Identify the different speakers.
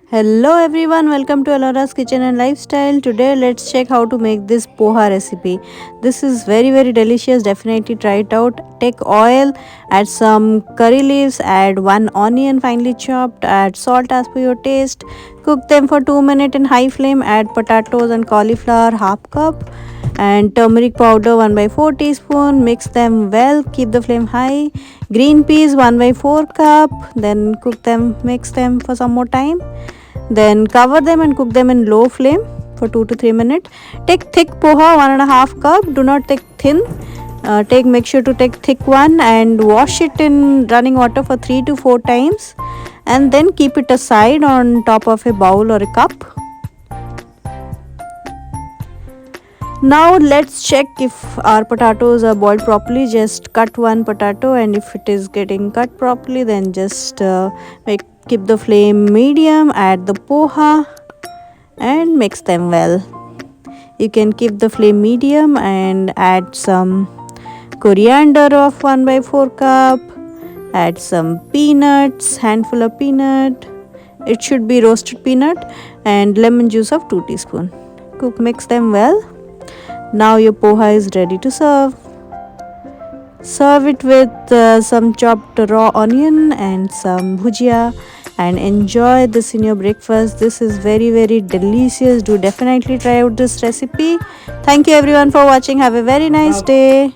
Speaker 1: Hello everyone, welcome to Alora's Kitchen and Lifestyle. Today let's check how to make this poha recipe. This is very delicious. Definitely try it out. Take oil, add some curry leaves, add one onion finely chopped, add salt as per your taste. Cook them for 2 minutes in high flame. Add potatoes and cauliflower half cup and turmeric powder 1 by 4 teaspoon. Mix them well. Keep the flame high. Green peas 1 by 4 cup. Then cook them, mix them for some more time, then cover them and cook them in low flame for 2 to 3 minutes. Take thick poha 1.5 cup. Do not take thin. Make sure to take thick one and wash it in running water for 3 to 4 times, and then keep it aside on top of a bowl or a cup. Now let's check if our potatoes are boiled properly. Just cut one potato, and if it is getting cut properly, then just keep the flame medium. Add the poha and mix them well. You can keep the flame medium and add some coriander of 1 by 4 cup. Add some peanuts, handful of peanut. It should be roasted peanut, and lemon juice of 2 teaspoon. Mix them well. Now your poha is ready to serve. Serve it with some chopped raw onion and some bhujia, and enjoy this in your breakfast. This is very delicious. Do definitely try out this recipe. Thank you everyone for watching. Have a very nice day.